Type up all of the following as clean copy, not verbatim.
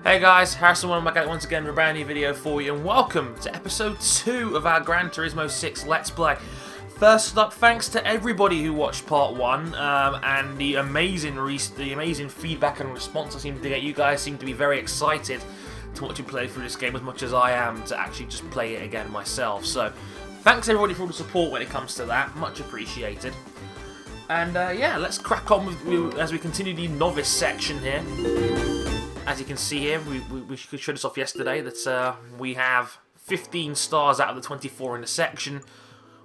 Hey guys, Harrison back at it once again with a brand new video for you, and welcome to episode 2 of our Gran Turismo 6 Let's Play. First up, thanks to everybody who watched part 1, and the amazing feedback and response I seem to get. You guys seem to be very excited to watch me play through this game as much as I am to actually just play it again myself. So, thanks everybody for all the support when it comes to that, much appreciated. And yeah, let's crack on as we continue the Novice section here. As you can see here, we showed this off yesterday, that we have 15 stars out of the 24 in the section,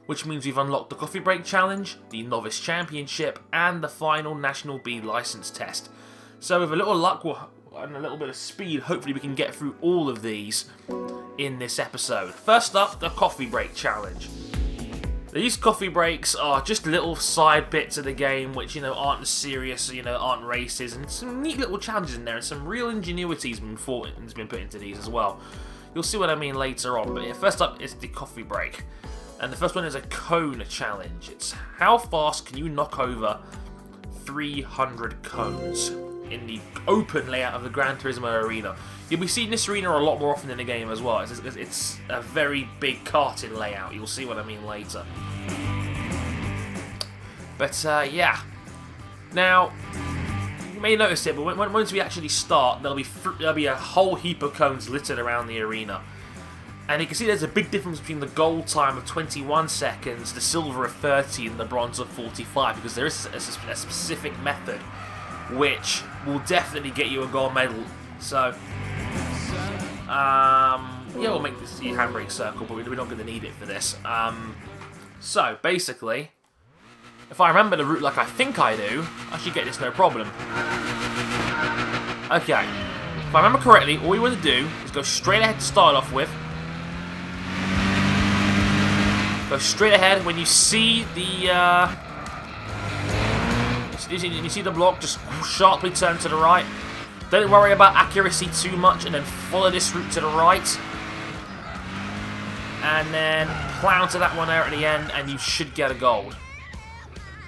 which means we've unlocked the Coffee Break Challenge, the Novice Championship, and the final National B License Test. So with a little luck and a little bit of speed, hopefully we can get through all of these in this episode. First up, the Coffee Break Challenge. These coffee breaks are just little side bits of the game which, aren't as serious, aren't races, and some neat little challenges in there, and some real ingenuity has been put into these as well. You'll see what I mean later on, but yeah, first up is the coffee break. And the first one is a cone challenge. It's how fast can you knock over 300 cones in the open layout of the Gran Turismo arena. You'll be seeing this arena a lot more often in the game as well. It's a very big karting layout. You'll see what I mean later. But yeah. Now, you may notice it, but once we actually start, there'll be a whole heap of cones littered around the arena. And you can see there's a big difference between the gold time of 21 seconds, the silver of 30, and the bronze of 45, because there is a specific method which will definitely get you a gold medal. So, yeah, we'll make this the handbrake circle, but we're not going to need it for this. So, basically, if I remember the route like I think I do, I should get this no problem. Okay, if I remember correctly, all you want to do is go straight ahead to start off with. Go straight ahead. When you see the you see the block, just sharply turn to the right. Don't worry about accuracy too much, and then follow this route to the right. And then plow to that one there at the end, and you should get a gold.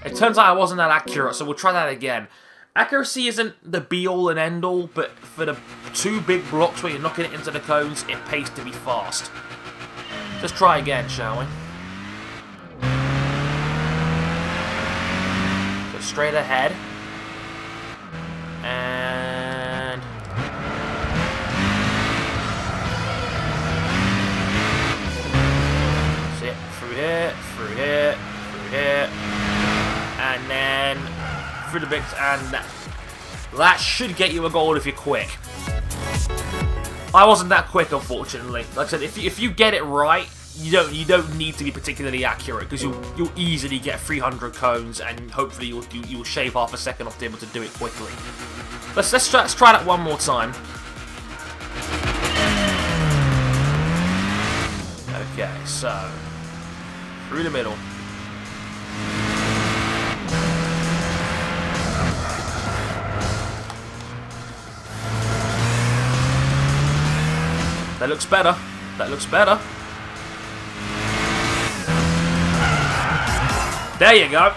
It turns out I wasn't that accurate, so we'll try that again. Accuracy isn't the be-all and end-all, but for the two big blocks where you're knocking it into the cones, it pays to be fast. Let's try again, shall we? Go straight ahead. And see it through here, through here, through here, and then through the bits, and that should get you a gold if you're quick. I wasn't that quick, unfortunately. Like I said, if you get it right, you don't need to be particularly accurate, because you'll easily get 300 cones, and hopefully you'll shave half a second off to be able to do it quickly. Let's try that one more time. Okay, so through the middle. That looks better. That looks better. There you go.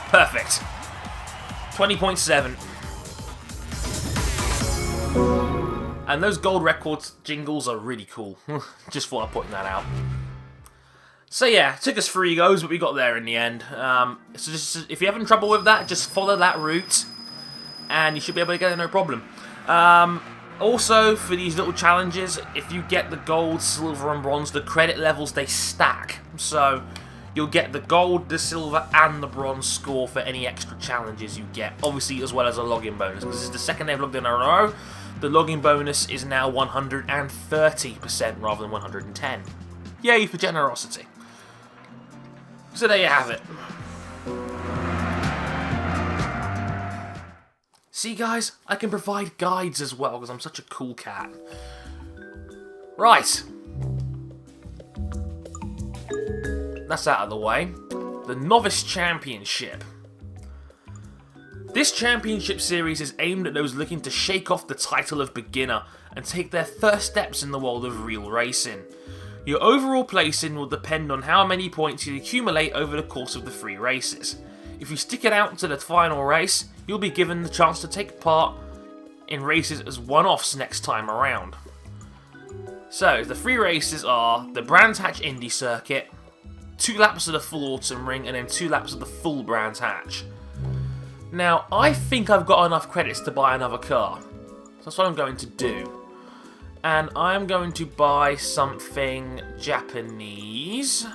Perfect. 20.7. And those gold records jingles are really cool. Just thought I'd point that out. So yeah, it took us 3 goes, but we got there in the end. So just, if you're having trouble with that, just follow that route, and you should be able to get it no problem. Also, for these little challenges, if you get the gold, silver, and bronze, the credit levels, they stack. So you'll get the gold, the silver, and the bronze score for any extra challenges you get. Obviously, as well as a login bonus, because this is the second they've logged in a row. The login bonus is now 130% rather than 110. Yay for generosity. So there you have it. See guys, I can provide guides as well because I'm such a cool cat. Right. That's out of the way. The Novice Championship. This championship series is aimed at those looking to shake off the title of beginner and take their first steps in the world of real racing. Your overall placing will depend on how many points you accumulate over the course of the 3 races. If you stick it out to the final race, you'll be given the chance to take part in races as one-offs next time around. So, the 3 races are the Brands Hatch Indy Circuit, 2 laps of the full Autumn Ring, and then 2 laps of the full Brands Hatch. Now, I think I've got enough credits to buy another car. So that's what I'm going to do. And I'm going to buy something Japanese.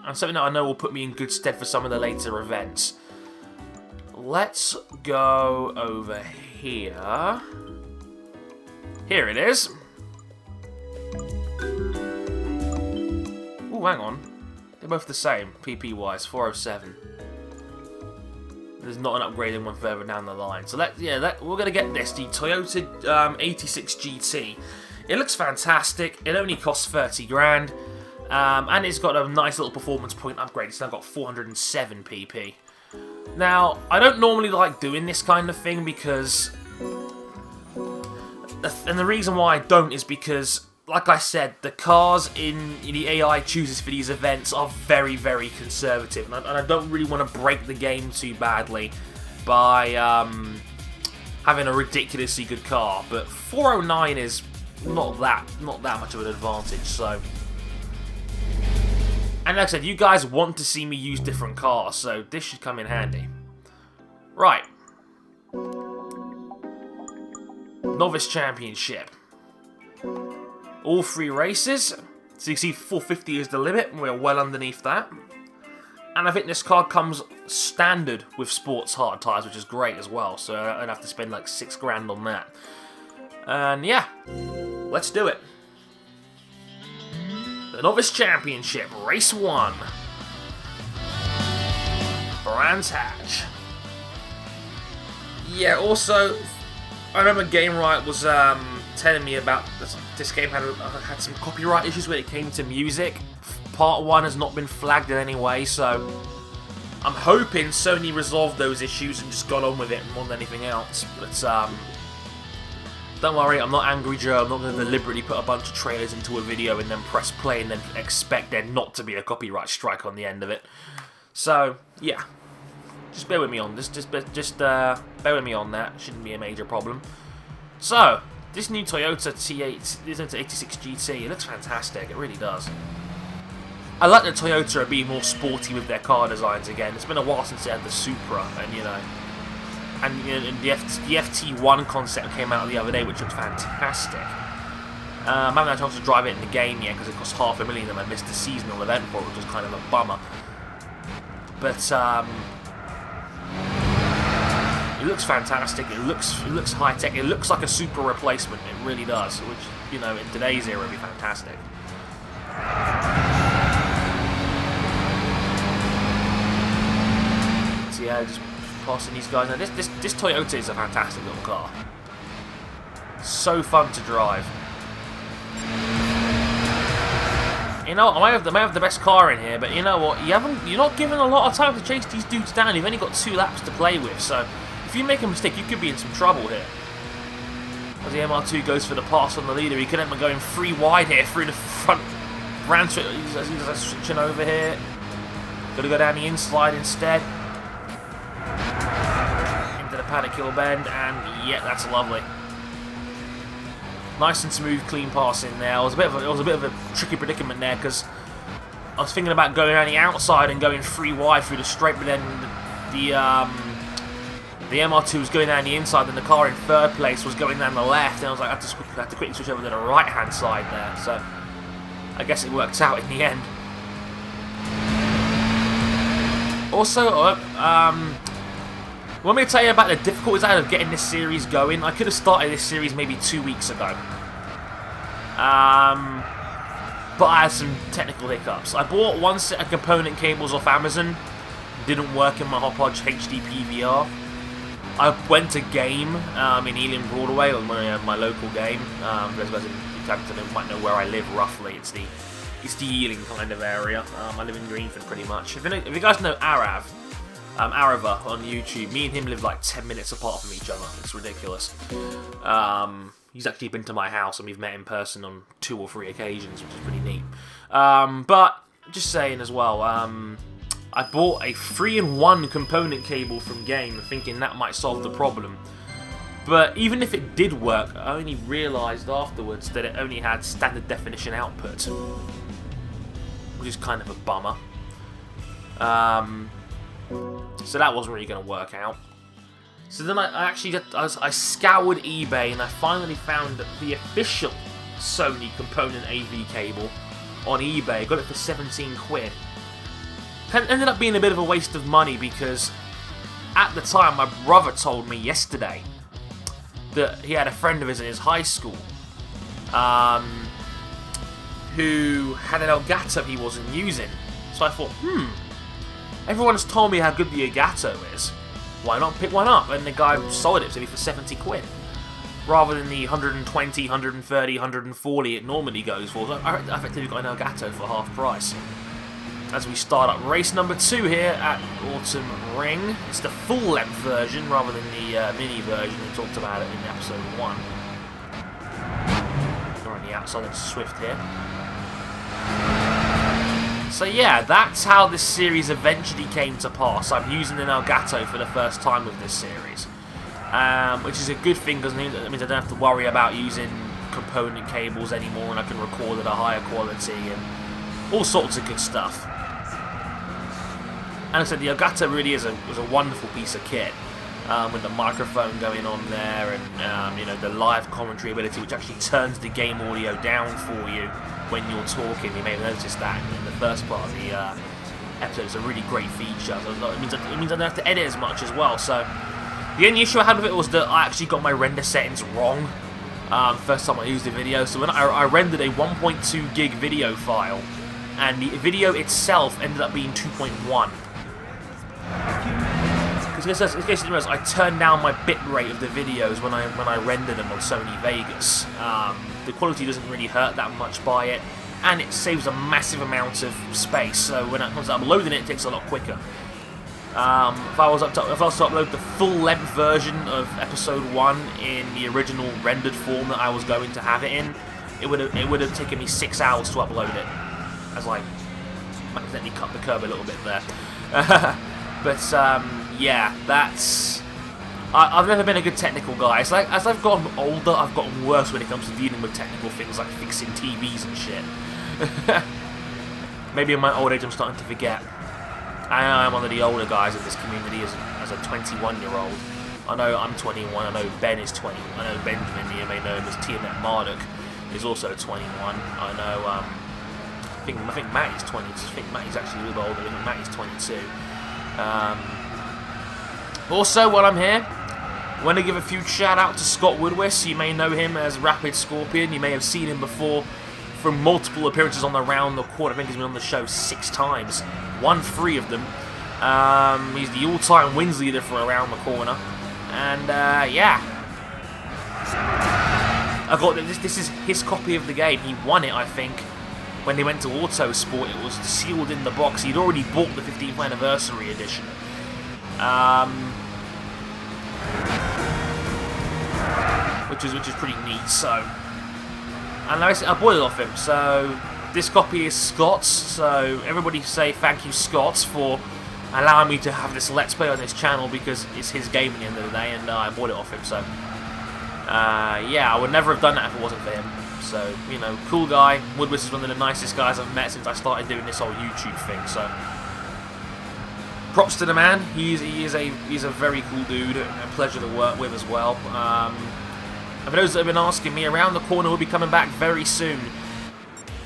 And something that I know will put me in good stead for some of the later events. Let's go over here. Here it is. Oh, hang on. They're both the same, PP-wise, 407. There's not an upgraded one further down the line. So we're going to get this, the Toyota 86 GT. It looks fantastic. It only costs 30 grand. And it's got a nice little performance point upgrade. It's now got 407 PP. Now, I don't normally like doing this kind of thing because... And the reason why I don't is because, like I said, the cars in the AI chooses for these events are very, very conservative. And I don't really want to break the game too badly by having a ridiculously good car. But 409 is not that much of an advantage, so... And like I said, you guys want to see me use different cars, so this should come in handy. Right. Novice Championship. All 3 races. So you see 450 is the limit, and we're well underneath that. And I think this car comes standard with sports hard tyres, which is great as well, so I don't have to spend like 6 grand on that. And yeah, let's do it. The Novice Championship, Race 1. Brands Hatch. Yeah, also, I remember Game Riot was telling me about this game had some copyright issues when it came to music. Part 1 has not been flagged in any way, so I'm hoping Sony resolved those issues and just got on with it more than anything else. But don't worry, I'm not Angry Joe. I'm not going to deliberately put a bunch of trailers into a video and then press play and then expect there not to be a copyright strike on the end of it. So, yeah. Just bear with me on this. Just bear with me on that. Shouldn't be a major problem. So, this new Toyota T8, this Toyota 86 GT, it looks fantastic. It really does. I like that Toyota are being more sporty with their car designs again. It's been a while since they had the Supra, and you know... And the FT1 concept came out the other day, which looks fantastic. I haven't had a chance to drive it in the game yet because it costs $500,000 and I missed the seasonal event for it, which was kind of a bummer. But it looks fantastic. It looks high tech. It looks like a Supra replacement. It really does, which, you know, in today's era would be fantastic. So yeah, just passing these guys. Now, this Toyota is a fantastic little car. So fun to drive. You know, I may have the best car in here, but you know what? You're not given a lot of time to chase these dudes down. You've only got 2 laps to play with, so if you make a mistake, you could be in some trouble here. As the MR2 goes for the pass on the leader, he could end up going 3 wide here through the front. He's switching over here. Got to go down the inside instead. Into the paddock hill bend, and yeah, that's lovely. Nice and smooth, clean passing there. It was a bit of a tricky predicament there because I was thinking about going around the outside and going 3 wide through the straight, but then the MR2 was going down the inside, and the car in 3rd place was going down the left, and I was like, I had to quickly switch over to the right-hand side there. So I guess it worked out in the end. Also, want me to tell you about the difficulties I had of getting this series going? I could have started this series maybe 2 weeks ago. But I had some technical hiccups. I bought 1 set of component cables off Amazon. Didn't work in my Hopodge HD PVR. I went to game in Ealing Broadway, on my local game. Those guys in might know where I live roughly. It's the Ealing kind of area. I live in Greenford pretty much. If you guys know Arava on YouTube, me and him live like 10 minutes apart from each other. It's ridiculous. He's actually been to my house and we've met in person on 2 or 3 occasions, which is pretty neat. But just saying as well, I bought a 3-in-1 component cable from Game, thinking that might solve the problem. But even if it did work, I only realised afterwards that it only had standard definition output, which is kind of a bummer. So that wasn't really going to work out. So then I scoured eBay and I finally found the official Sony component AV cable on eBay. Got it for 17 quid. Ended up being a bit of a waste of money because at the time my brother told me yesterday that he had a friend of his in his high school who had an Elgato he wasn't using. So I thought, everyone's told me how good the Elgato is. Why not pick one up? And the guy sold it to me for 70 quid. Rather than the 120, 130, 140 it normally goes for. So I effectively got an Elgato for half price. As we start up race number 2 here at Autumn Ring. It's the full-length version rather than the mini version. We talked about it in episode 1. We're on the outside of Swift here. So yeah, that's how this series eventually came to pass. I'm using an Elgato for the first time with this series. Which is a good thing because it means I don't have to worry about using component cables anymore and I can record at a higher quality and all sorts of good stuff. And I said, the Elgato really was a wonderful piece of kit, with the microphone going on there and the live commentary ability, which actually turns the game audio down for you when you're talking. You may have noticed that in the first part of the episode. It's a really great feature. So it means I don't have to edit as much as well. So the only issue I had with it was that I actually got my render settings wrong. First time I used the video. So when I rendered a 1.2 gig video file, and the video itself ended up being 2.1. Because in case you realize, I turned down my bitrate of the videos when I rendered them on Sony Vegas. The quality doesn't really hurt that much by it, and it saves a massive amount of space. So when it comes to uploading it takes a lot quicker. If I was to upload the full-length version of episode 1 in the original rendered form that I was going to have it in, it would have taken me 6 hours to upload it. I was like, accidentally cut the curve a little bit there. But yeah, that's. I've never been a good technical guy. It's like as I've gotten older, I've gotten worse when it comes to dealing with technical things like fixing TVs and shit. Maybe in my old age, I'm starting to forget. I know I'm one of the older guys in this community as a 21-year-old. I know I'm 21. I know Ben is 20. I know Benjamin, you may know him as Tiamat Marduk, is also 21. I know. I think Matt is 20. I think Matt is actually a little older. I think Matt is 22. Also, while I'm here, I want to give a huge shout out to Scott Woodwis. You may know him as Rapid Scorpion. You may have seen him before from multiple appearances on the Round the Court. I think he's been on the show 6 times. Won 3 of them. He's the all-time wins leader for Around the Corner. And yeah. I got this is his copy of the game. He won it, I think, when they went to Autosport. It was sealed in the box. He'd already bought the 15th anniversary edition. Which is pretty neat. So, and I bought it off him. So this copy is Scott's. So everybody say thank you, Scott, for allowing me to have this Let's Play on his channel because it's his game at the end of the day, and I bought it off him. So yeah, I would never have done that if it wasn't for him. So, you know, cool guy. Woodwis is one of the nicest guys I've met since I started doing this whole YouTube thing. So, props to the man. He's a very cool dude, a pleasure to work with as well. And for those that have been asking me, Around the Corner will be coming back very soon.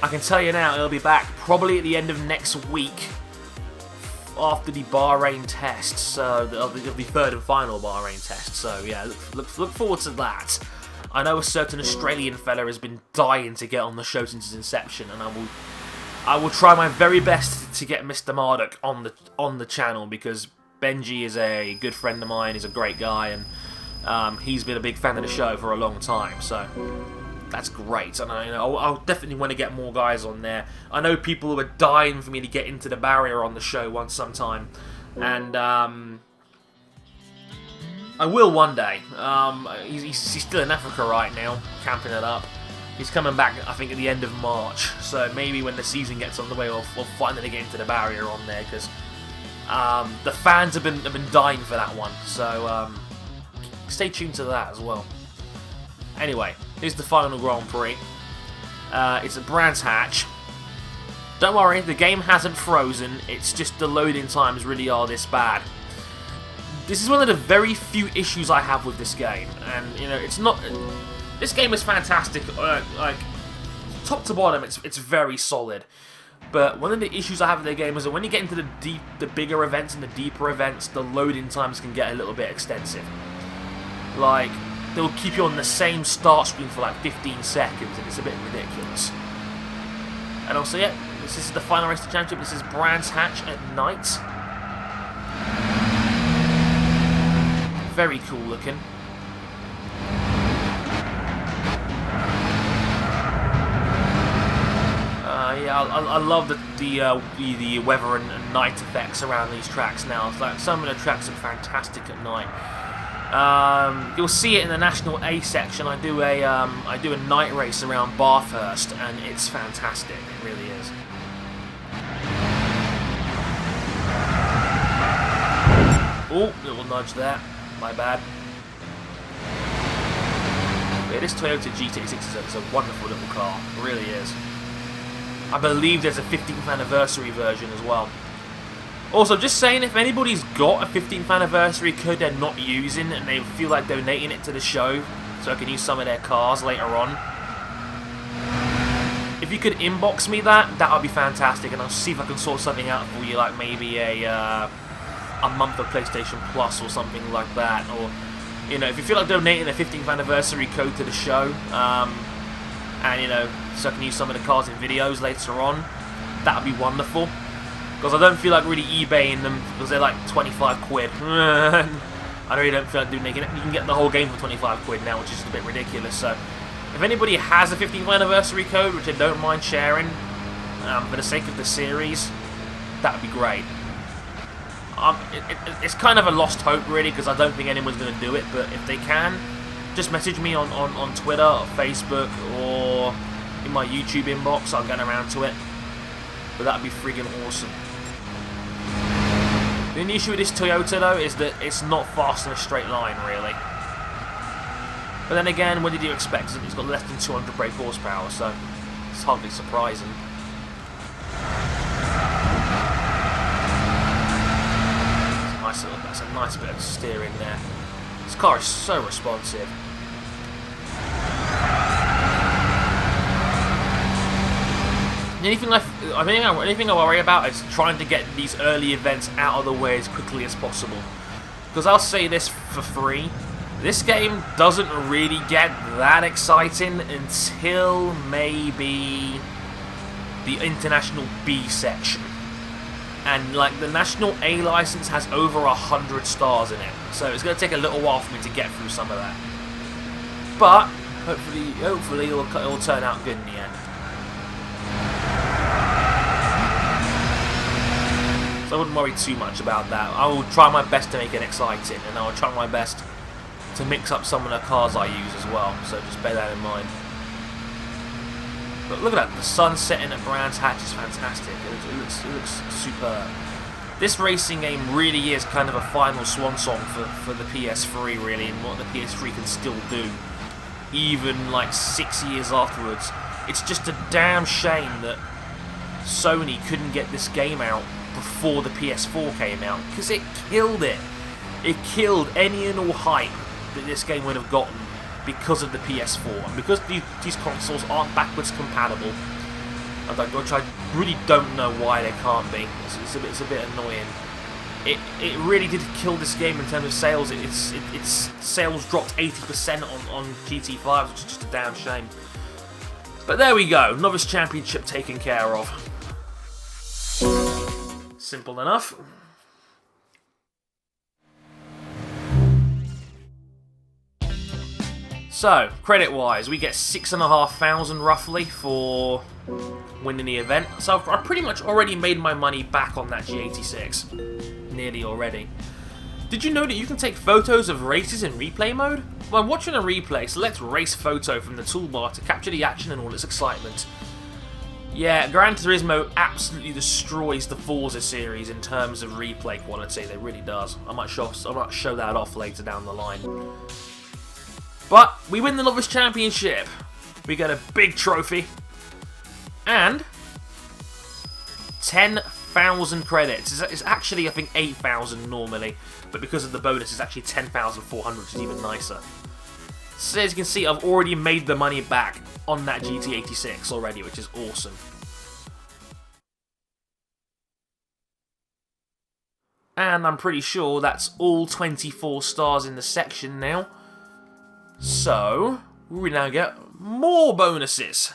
I can tell you now, it'll be back probably at the end of next week after the Bahrain test. So, the third and final Bahrain test. So, yeah, look forward to that. I know a certain Australian fella has been dying to get on the show since its inception, and I will try my very best to get Mr. Marduk on the channel because Benji is a good friend of mine. He's a great guy, and he's been a big fan of the show for a long time. So that's great, and I'll definitely want to get more guys on there. I know people who are dying for me to get into the barrier on the show sometime, and I will one day. He's still in Africa right now, camping it up. He's coming back, I think, at the end of March. So maybe when the season gets on the way, we'll finally get into the barrier on there because the fans have been dying for that one. So stay tuned to that as well. Anyway, here's the final Grand Prix. It's at Brands Hatch. Don't worry, the game hasn't frozen, it's just the loading times really are this bad. This is one of the very few issues I have with this game, and you know, it's not... This game is fantastic, like, top to bottom, it's very solid. But one of the issues I have with the game is that when you get into the bigger events and the deeper events, the loading times can get a little bit extensive. Like, they'll keep you on the same start screen for like 15 seconds, and it's a bit ridiculous. And also, yeah, this is the final race of the championship. This is Brands Hatch at night. Very cool looking. Yeah, I love the weather and night effects around these tracks now. It's like some of the tracks are fantastic at night. You'll see it in the National A section. I do a night race around Bathurst, and it's fantastic. It really is. Oh, little nudge there. My bad. Yeah, this Toyota GT86 is a wonderful little car. It really is. I believe there's a 15th anniversary version as well. Also, just saying, if anybody's got a 15th anniversary code they're not using and they feel like donating it to the show so I can use some of their cars later on, if you could inbox me that would be fantastic, and I'll see if I can sort something out for you, like maybe a month of PlayStation Plus or something like that. Or, you know, if you feel like donating a 15th anniversary code to the show, and, you know, so I can use some of the cars in videos later on, that would be wonderful. Because I don't feel like really eBaying them, because they're like 25 quid. I really don't feel like doing it. You can get the whole game for 25 quid now, which is a bit ridiculous. So, if anybody has a 15th anniversary code, which I don't mind sharing, for the sake of the series, that would be great. It's kind of a lost hope, really, because I don't think anyone's going to do it, but if they can, just message me on Twitter or Facebook or in my YouTube inbox. I'll get around to it. But that would be friggin' awesome. The only issue with this Toyota, though, is that it's not fast in a straight line, really. But then again, what did you expect? It's got less than 200 brake horsepower, so it's hardly surprising. That's a nice bit of steering there. This car is so responsive. Anything I worry about is trying to get these early events out of the way as quickly as possible. Because I'll say this for free, this game doesn't really get that exciting until maybe the International B section. And like the National A license has over 100 stars in it, so it's going to take a little while for me to get through some of that. But hopefully it'll turn out good in the end. So I wouldn't worry too much about that. I will try my best to make it exciting, and I will try my best to mix up some of the cars I use as well, so just bear that in mind. But look at that, the sun setting at Brands Hatch is fantastic. It looks superb. This racing game really is kind of a final swan song for the PS3, really, and what the PS3 can still do, even like 6 years afterwards. It's just a damn shame that Sony couldn't get this game out before the PS4 came out, because it killed it. It killed any and all hype that this game would have gotten because of the PS4, and because these consoles aren't backwards compatible, which I really don't know why they can't be. It's a bit annoying. It really did kill this game in terms of sales. Its sales dropped 80% on GT5, which is just a damn shame. But there we go, Novice Championship taken care of. Simple enough. So, credit-wise, we get 6,500 roughly for winning the event. So I've pretty much already made my money back on that G86. Nearly already. Did you know that you can take photos of races in replay mode? When watching a replay, select Race Photo from the toolbar to capture the action and all its excitement. Yeah, Gran Turismo absolutely destroys the Forza series in terms of replay quality. It really does. I might show that off later down the line. But we win the Novice Championship. We get a big trophy. And 10,000 credits. It's actually, I think, 8,000 normally. But because of the bonus, it's actually 10,400, which is even nicer. So as you can see, I've already made the money back on that GT86 already, which is awesome. And I'm pretty sure that's all 24 stars in the section now. So, we now get more bonuses.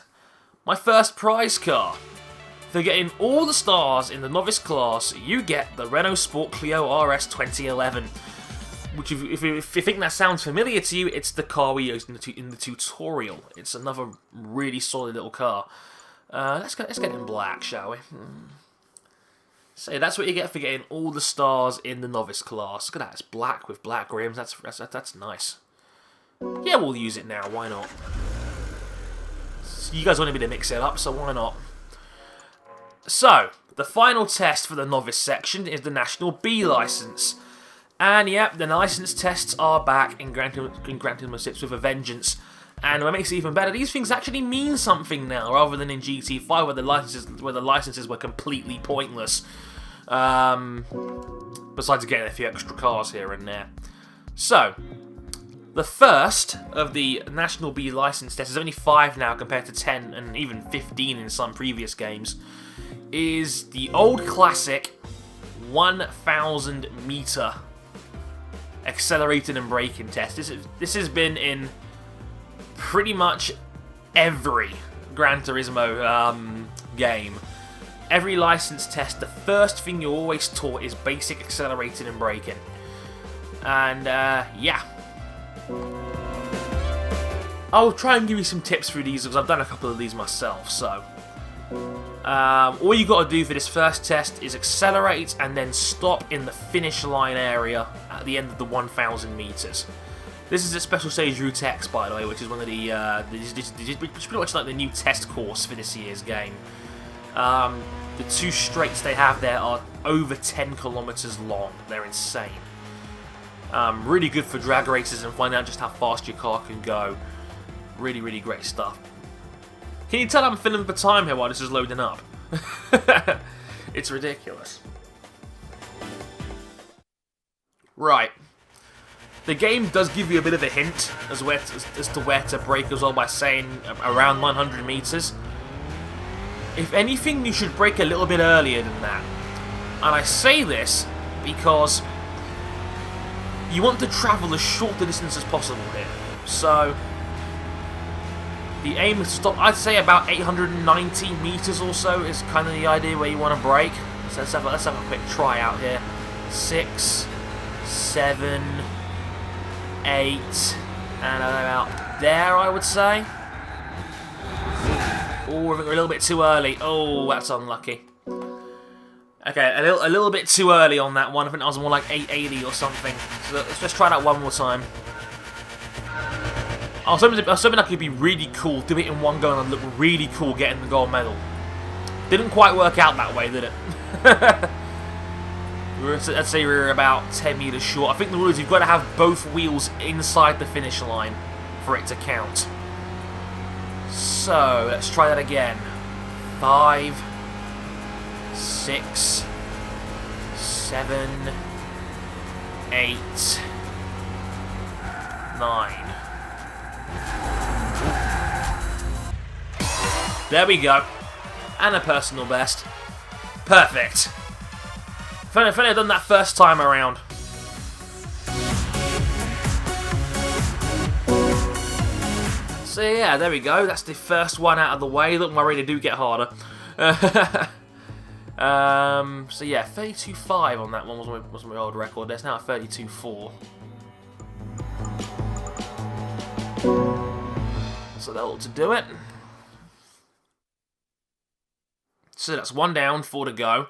My first prize car. For getting all the stars in the Novice class, you get the Renault Sport Clio RS 2011. Which, if you think that sounds familiar to you, it's the car we used in the tutorial. It's another really solid little car. Let's get it in black, shall we? So that's what you get for getting all the stars in the Novice class. Look at that, it's black with black rims. That's nice. Yeah, we'll use it now. Why not? You guys wanted me to mix it up, so why not? So, the final test for the Novice section is the National B license. And yep, the license tests are back in Gran Turismo 6 with a vengeance. And what makes it even better, these things actually mean something now, rather than in GT5 where the licenses were completely pointless. Besides getting a few extra cars here and there. So, the first of the National B license tests, there's only 5 now compared to 10 and even 15 in some previous games, is the old classic 1,000 meter accelerated and braking test. This has been in pretty much every Gran Turismo game. Every license test, the first thing you're always taught is basic accelerating and braking. And yeah. I'll try and give you some tips through these because I've done a couple of these myself. So all you got to do for this first test is accelerate and then stop in the finish line area at the end of the 1,000 meters. This is a special stage Route X, by the way, which is one of the pretty much like the new test course for this year's game. The 2 straights they have there are over 10 kilometers long. They're insane. Really good for drag races and finding out just how fast your car can go. Really, really great stuff. Can you tell I'm filling for time here while this is loading up? It's ridiculous. Right. The game does give you a bit of a hint as to where to brake as well by saying around 900 meters. If anything, you should brake a little bit earlier than that. And I say this because you want to travel as short a distance as possible here. So the aim is to stop, I'd say about 890 meters or so is kind of the idea where you want to brake. So let's have a quick try out here. 6, 7, 8, and about there, I would say. Oh, we're a little bit too early. Oh, that's unlucky. Okay, a little bit too early on that one. I think that was more like 880 or something. So let's just try that one more time. I was hoping that could be really cool, do it in one go and look really cool getting the gold medal. Didn't quite work out that way, did it? Let's say we're about 10 meters short. I think the rule is you've got to have both wheels inside the finish line for it to count. So, let's try that again. 5, 6, 7, 8, 9. There we go. And a personal best. Perfect. If only I'd done that first time around. So yeah, there we go. That's the first one out of the way. Look, my really do get harder. So yeah, 32.5 on that one was my old record. There's now a 32.4. So that ought to do it. So that's 1 down, 4 to go.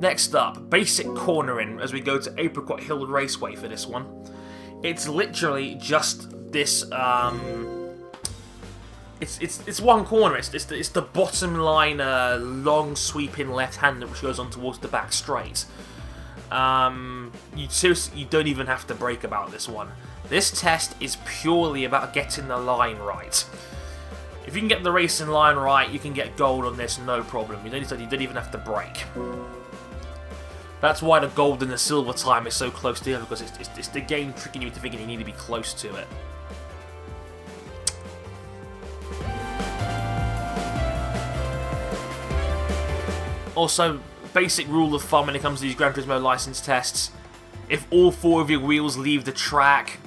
Next up, basic cornering as we go to Apricot Hill Raceway for this one. It's literally just this It's one corner. It's the bottom line, long sweeping left hander which goes on towards the back straight. You don't even have to brake about this one. This test is purely about getting the line right. If you can get the racing line right, you can get gold on this, no problem. You don't even have to brake. That's why the gold and the silver time is so close together, because it's the game tricking you into thinking you need to be close to it. Also, basic rule of thumb when it comes to these Gran Turismo license tests: if all 4 of your wheels leave the track,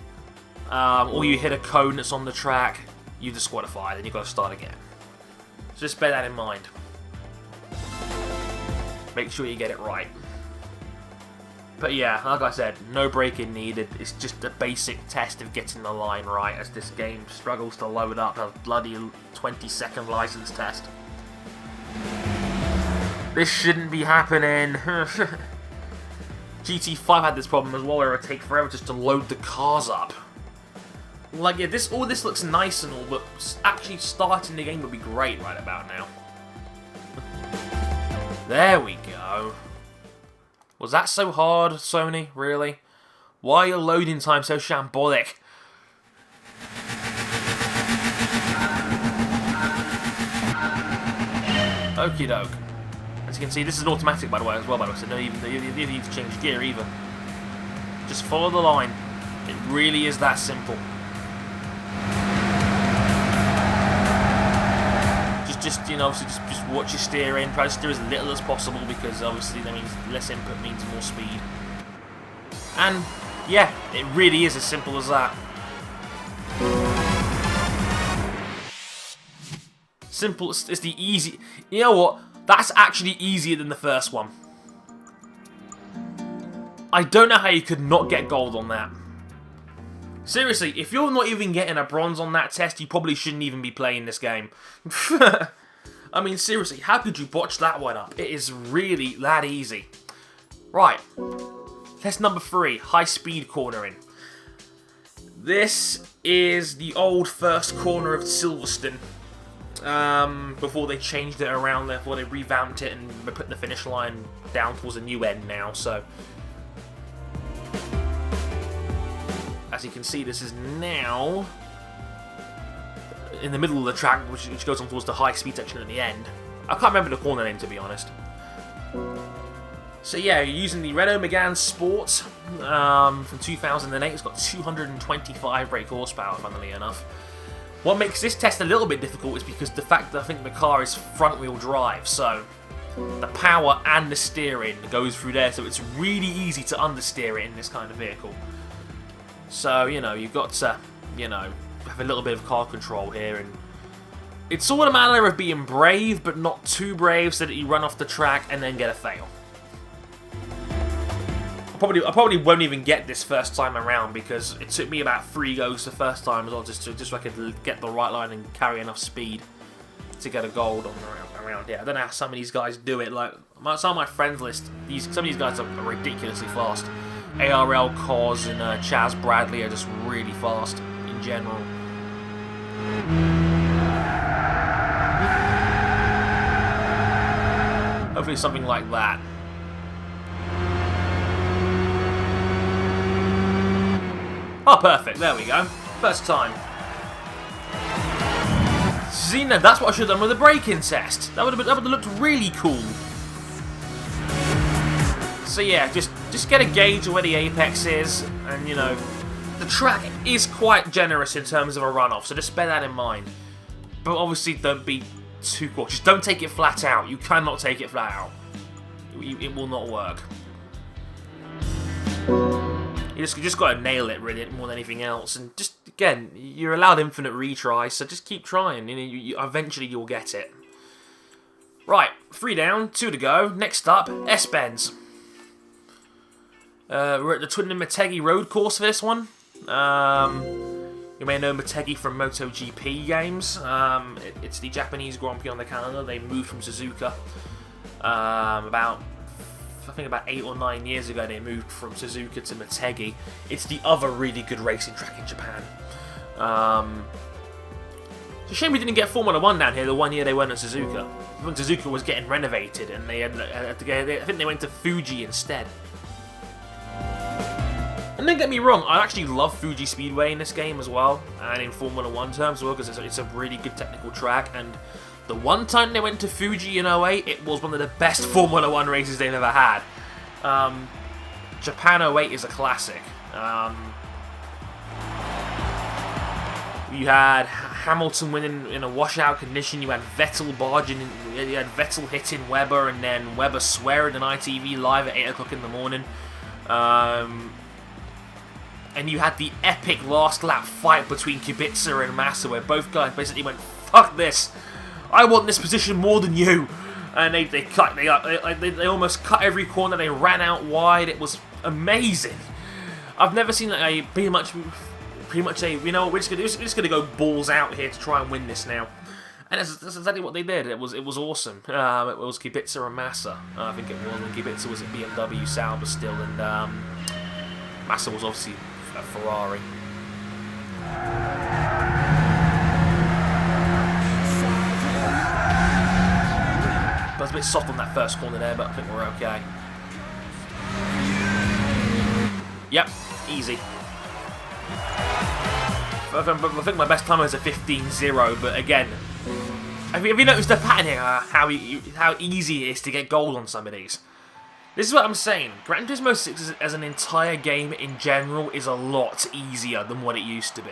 or you hit a cone that's on the track, you disqualify, then you've got to start again. So just bear that in mind. Make sure you get it right. But yeah, like I said, no braking needed. It's just a basic test of getting the line right, as this game struggles to load up a bloody 20-second license test. This shouldn't be happening. GT5 had this problem as well, where it would take forever just to load the cars up. Like, yeah, all this looks nice and all, but actually starting the game would be great right about now. There we go. Was that so hard, Sony? Really? Why are your loading times so shambolic? Okie doke. As you can see, this is an automatic, by the way, as well, so no, you don't need to change gear either. Just follow the line. It really is that simple. Just you know, obviously just watch your steering. Try to steer as little as possible, because obviously that means less input means more speed. And yeah, it really is as simple as that. Simple. It's the easy. You know what? That's actually easier than the first one. I don't know how you could not get gold on that. Seriously, if you're not even getting a bronze on that test, you probably shouldn't even be playing this game. I mean, seriously, how could you botch that one up? It is really that easy. Right. Test number 3, high-speed cornering. This is the old first corner of Silverstone. Before they changed it around, before they revamped it and put the finish line down towards a new end now, so... As you can see, this is now in the middle of the track, which goes on towards the high-speed section at the end. I can't remember the corner name, to be honest. So yeah, you're using the Renault Megane Sport from 2008. It's got 225 brake horsepower, funnily enough. What makes this test a little bit difficult is because the fact that I think the car is front-wheel drive, so the power and the steering goes through there, so it's really easy to understeer it in this kind of vehicle. So, you know, you've got to, you know, have a little bit of car control here, and it's all a matter of being brave, but not too brave, so that you run off the track and then get a fail. I probably won't even get this first time around, because it took me about 3 goes the first time as well, just so I could get the right line and carry enough speed to get a gold on around here. I don't know how some of these guys do it. Like some of my friends list, some of these guys are ridiculously fast. ARL, Cos, and Chaz Bradley are just really fast in general. Hopefully something like that. Oh, perfect. There we go. First time. See, now that's what I should have done with the braking test. That would have looked really cool. So yeah, just get a gauge of where the apex is, and you know, the track is quite generous in terms of a runoff, so just bear that in mind. But obviously don't be too cautious. Don't take it flat out. You cannot take it flat out. It will not work. You just got to nail it, really, more than anything else. And just, again, you're allowed infinite retries, so just keep trying. You know, eventually you'll get it. Right, 3 down, 2 to go. Next up, S-Bends. We're at the Twin Motegi road course for this one. You may know Motegi from MotoGP games. It's the Japanese Grand Prix on the calendar. They moved from Suzuka about 8 or 9 years ago. They moved from Suzuka to Motegi. It's the other really good racing track in Japan. It's a shame we didn't get Formula 1 down here the one year they went at Suzuka. When Suzuka was getting renovated and they had to go, I think they went to Fuji instead. And don't get me wrong, I actually love Fuji Speedway in this game as well, and in Formula 1 terms as well, because it's a really good technical track, and the one time they went to Fuji in 08, it was one of the best Formula 1 races they've ever had. Japan 08 is a classic. You had Hamilton winning in a washout condition, you had Vettel barging in, you had Vettel hitting Webber, and then Webber swearing on ITV live at 8 o'clock in the morning. And you had the epic last lap fight between Kubica and Massa, where both guys basically went, "Fuck this! I want this position more than you!" And they almost cut every corner. They ran out wide. It was amazing. I've never seen a pretty much a, you know, we're just gonna go balls out here to try and win this now. And that's exactly what they did. It was awesome. It was Kubica and Massa. I think it was when Kubica was at BMW, Sauber still, and Massa was obviously a Ferrari. But I was a bit soft on that first corner there, but I think we're okay. Yep, easy. I think my best time was a 15.0, but again, have you noticed the pattern here? How easy it is to get gold on some of these. This is what I'm saying. Gran Turismo 6 as an entire game in general is a lot easier than what it used to be.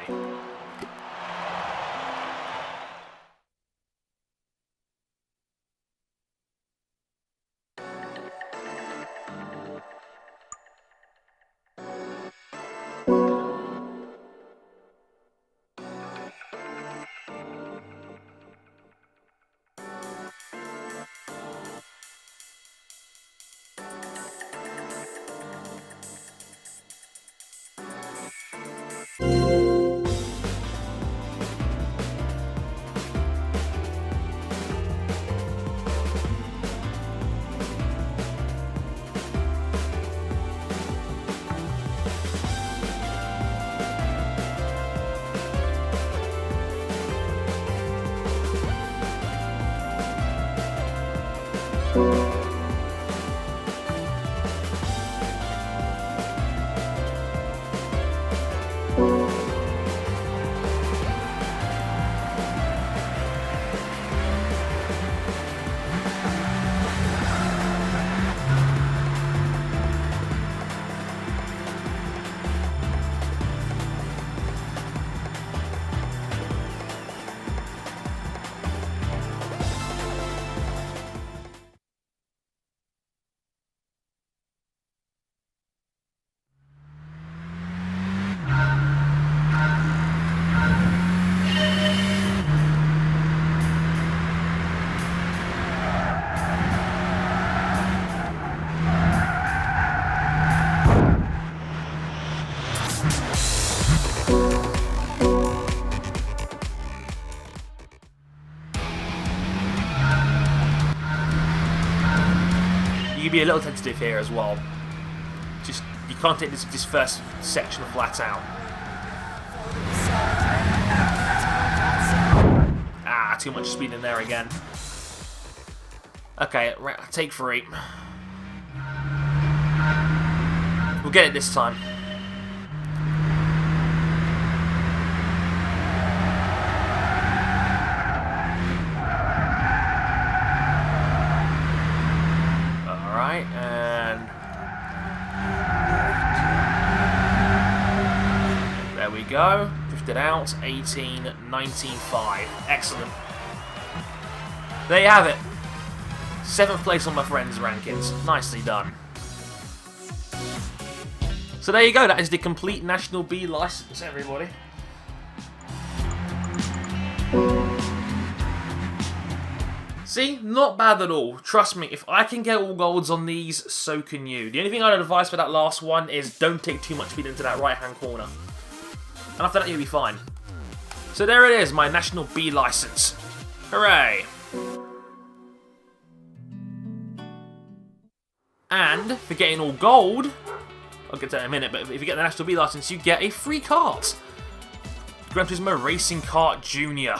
You can be a little tentative here as well. Just, you can't take this first section flat out. Ah, too much speed in there again. Okay, take 3. We'll get it this time. Alright, and there we go. Drifted out, 18.19.5. Excellent. There you have it. 7th place on my friends' rankings. Nicely done. So there you go, that is the complete National B license, everybody. See, not bad at all. Trust me, if I can get all golds on these, so can you. The only thing I'd advise for that last one is don't take too much speed into that right-hand corner. And after that, you'll be fine. So there it is, my National B license. Hooray! And for getting all gold, I'll get to that in a minute, but if you get the National B license, you get a free kart. Gran Turismo Racing Kart Junior.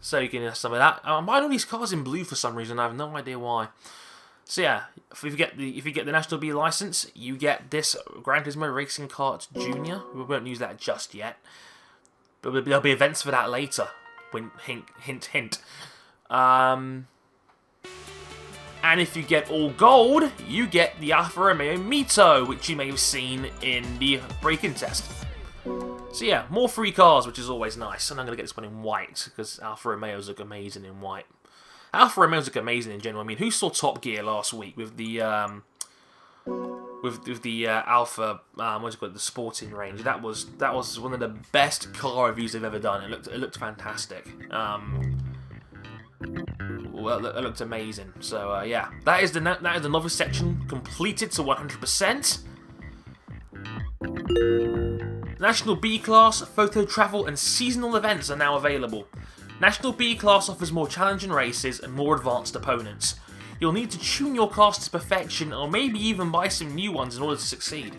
So you can have some of that. I'm buying all these cars in blue for some reason. I have no idea why. So yeah, if you get the National B license, you get this Gran Turismo Racing Kart Junior. We won't use that just yet, but there'll be events for that later. Hint, hint, hint. And if you get all gold, you get the Alfa Romeo Mito, which you may have seen in the break-in test. So yeah, more free cars, which is always nice. And I'm going to get this one in white, because Alfa Romeos look amazing in white. Alfa Romeos look amazing in general. I mean, who saw Top Gear last week with the Alfa, what's it called, the sporting range? That was one of the best car reviews they've ever done. It looked fantastic. Well, it looked amazing. So yeah, that is the novice section completed to 100%. National B class, photo travel, and seasonal events are now available. National B class offers more challenging races and more advanced opponents. You'll need to tune your cars to perfection, or maybe even buy some new ones in order to succeed.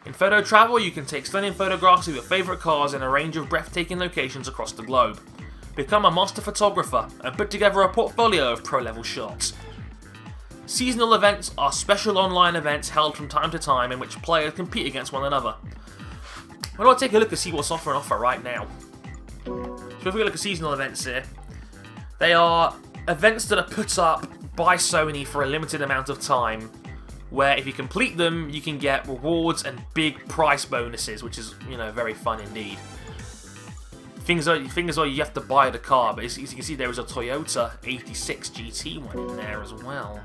In photo travel, you can take stunning photographs of your favourite cars in a range of breathtaking locations across the globe. Become a master photographer and put together a portfolio of pro-level shots. Seasonal events are special online events held from time to time in which players compete against one another. Why don't I take a look and see what's on offer right now? So if we look at seasonal events here, they are events that are put up by Sony for a limited amount of time, where if you complete them, you can get rewards and big price bonuses, which is, you know, very fun indeed. Things are you have to buy the car, but as you can see, there is a Toyota 86 GT one in there as well.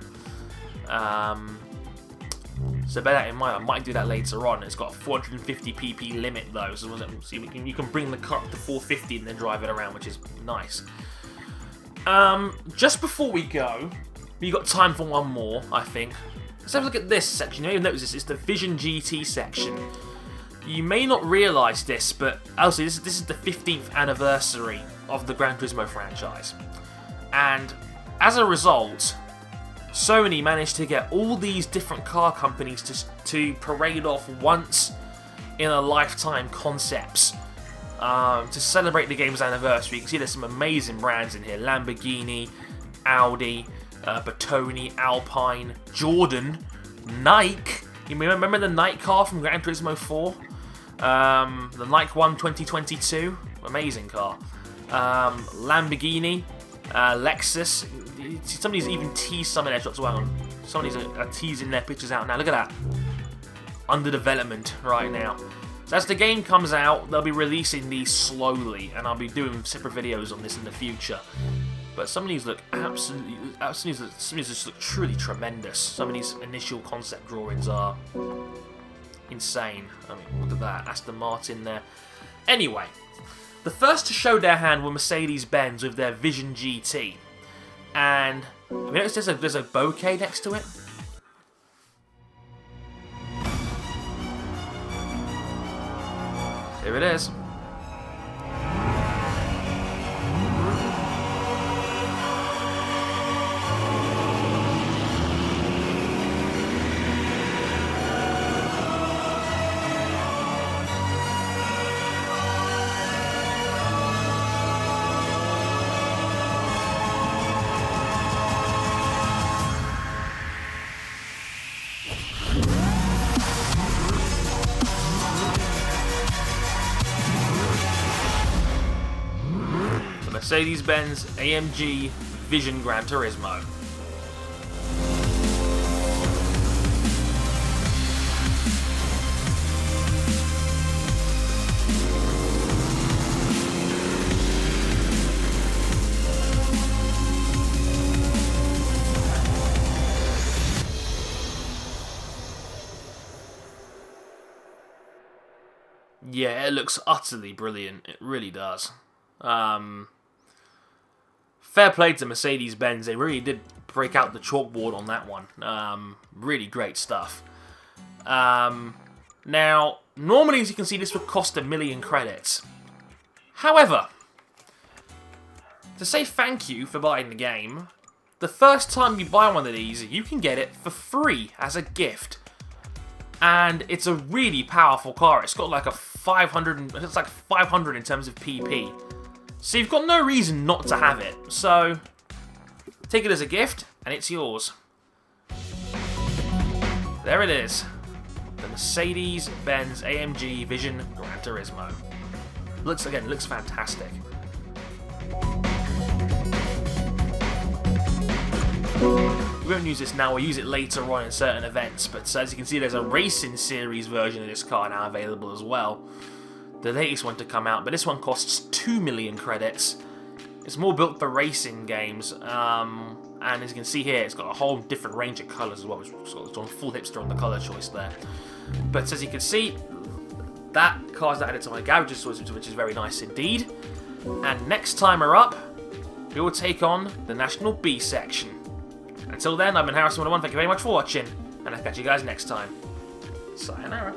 So bear that in mind. I might do that later on. It's got a 450 pp limit though, so you can bring the car up to 450 and then drive it around, which is nice. Just before we go, we got time for one more, I think. Let's have a look at this section. You may have noticed this. It's the Vision GT section. You may not realise this, but obviously this is the 15th anniversary of the Gran Turismo franchise, and as a result, Sony managed to get all these different car companies to parade off once in a lifetime concepts to celebrate the game's anniversary. You can see there's some amazing brands in here: Lamborghini, Audi, Bertoni, Alpine, Jordan, Nike. You remember the Nike car from Gran Turismo 4? The Nike One 2022, amazing car. Lamborghini, Lexus. Somebody's even teased some of their shots. Well, somebody's teasing their pictures out now. Look at that. Under development right now. So as the game comes out, they'll be releasing these slowly, and I'll be doing separate videos on this in the future. But some of these look absolutely just look truly tremendous. Some of these initial concept drawings are insane. I mean, look at that. Aston Martin there. Anyway, the first to show their hand were Mercedes-Benz with their Vision GT. And have you noticed there's a bouquet next to it? Here it is. Mercedes-Benz AMG Vision Gran Turismo. Yeah, it looks utterly brilliant. It really does. Fair play to Mercedes-Benz. They really did break out the chalkboard on that one. Really great stuff. Now, normally, as you can see, this would cost 1 million credits. However, to say thank you for buying the game, the first time you buy one of these, you can get it for free as a gift. And it's a really powerful car. It's got like a 500, it's like 500 in terms of PP. So you've got no reason not to have it. So take it as a gift, and it's yours. There it is. The Mercedes-Benz AMG Vision Gran Turismo. Looks fantastic. We won't use this now, we'll use it later on in certain events, but as you can see there's a racing series version of this car now available as well. The latest one to come out, but this one costs 2 million credits. It's more built for racing games, and as you can see here, it's got a whole different range of colours as well, which is on full hipster on the colour choice there. But as you can see, that car's added to my garages, which is very nice indeed. And next time we're up, we will take on the National B section. Until then, I've been Harrison101, thank you very much for watching, and I'll catch you guys next time. Sayonara.